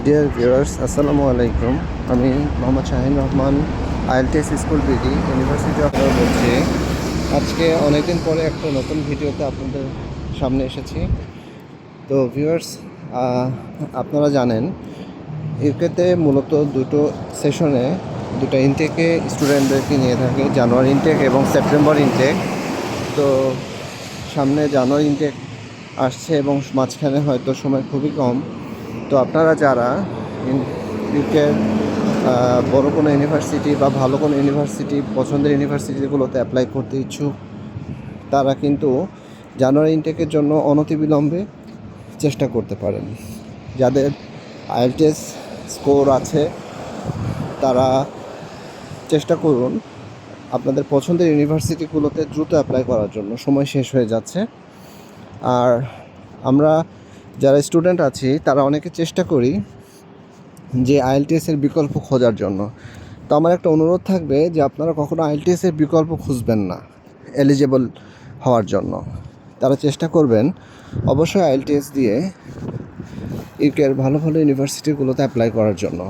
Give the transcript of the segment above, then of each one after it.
Dear viewers, আসসালামু আলাইকুম। আমি Mohammad Shahin Rahman, IELTS school BD, university of বলছি। আজকে অনেকদিন পরে একটা নতুন ভিডিওতে আপনাদের সামনে এসেছি। তো ভিউয়ার্স, আপনারা জানেন ইউকেতে মূলত দুটো সেশনে দুটো ইনটেকে স্টুডেন্টদেরকে নিয়ে থাকে, জানুয়ারি ইনটেক এবং সেপ্টেম্বর ইনটেক। তো সামনে জানুয়ারি ইনটেক আসছে এবং মাঝখানে হয়তো সময় খুবই কম। তো আপনারা যারা ইউকের বড় কোনো ইউনিভার্সিটি বা ভালো কোনো ইউনিভার্সিটি, পছন্দের ইউনিভার্সিটিগুলোতে অ্যাপ্লাই করতে ইচ্ছুক, তারা কিন্তু জানুয়ারি ইনটেকের জন্য অনতিবিলম্বে চেষ্টা করতে পারেন। যাদের আইএলটিএস স্কোর আছে তারা চেষ্টা করুন আপনাদের পছন্দের ইউনিভার্সিটিগুলোতে দ্রুত অ্যাপ্লাই করার জন্য, সময় শেষ হয়ে যাচ্ছে। আর আমরা যারা স্টুডেন্ট আছি তারা অনেকে চেষ্টা করি যে আইএলটিএসের বিকল্প খোঁজার জন্য। তো আমার একটা অনুরোধ থাকবে যে আপনারা কখনো আইএলটিএসের বিকল্প খুঁজবেন না এলিজেবল হওয়ার জন্য। তারা চেষ্টা করবেন অবশ্যই আইএলটিএস দিয়ে ইউকের ভালো ভালো ইউনিভার্সিটিগুলোতে অ্যাপ্লাই করার জন্য,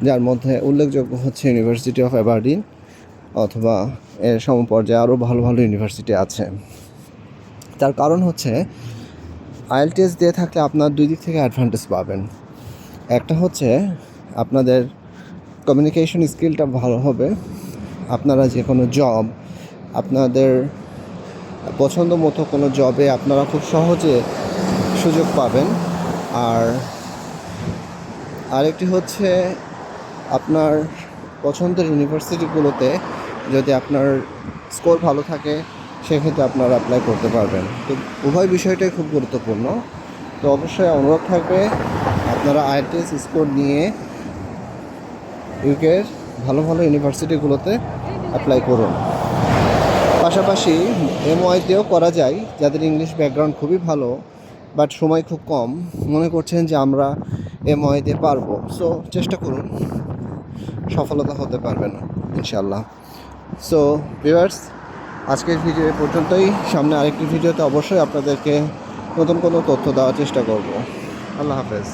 যার মধ্যে উল্লেখযোগ্য হচ্ছে ইউনিভার্সিটি অফ অ্যাবারডিন, অথবা এর সমপর্যায়ে আরও ভালো ভালো ইউনিভার্সিটি আছে। তার কারণ হচ্ছে আইএলটিএস দিয়ে থাকলে আপনার দুই দিক থেকে অ্যাডভান্টেজ পাবেন। একটা হচ্ছে আপনাদের কমিউনিকেশন স্কিলটা ভালো হবে, আপনারা যে কোনো জব, আপনাদের পছন্দ মতো কোনো জবে আপনারা খুব সহজে সুযোগ পাবেন। আর আরেকটি হচ্ছে আপনার পছন্দের ইউনিভার্সিটিগুলোতে যদি আপনার স্কোর ভালো থাকে সেক্ষেত্রে আপনারা অ্যাপ্লাই করতে পারবেন। তো উভয় বিষয়টাই খুব গুরুত্বপূর্ণ। তো অবশ্যই অনুরোধ থাকবে আপনারা আইএলটিএস স্কোর নিয়ে ইউকের ভালো ভালো ইউনিভার্সিটিগুলোতে অ্যাপ্লাই করুন। পাশাপাশি এমওআইতেও করা যায়, যাদের ইংলিশ ব্যাকগ্রাউন্ড খুবই ভালো বাট সময় খুব কম, মনে করছেন যে আমরা এমওআইতে পারবো, সো চেষ্টা করুন, সফলতা হতে পারবেন ইনশাল্লাহ। সো ভিউয়ার্স, আজকের ভিডিও পর্যন্তই। সামনে আরেকটি ভিডিওতে অবশ্যই আপনাদেরকে নতুন কোনো তথ্য দেওয়ার চেষ্টা করব। আল্লাহ হাফেজ।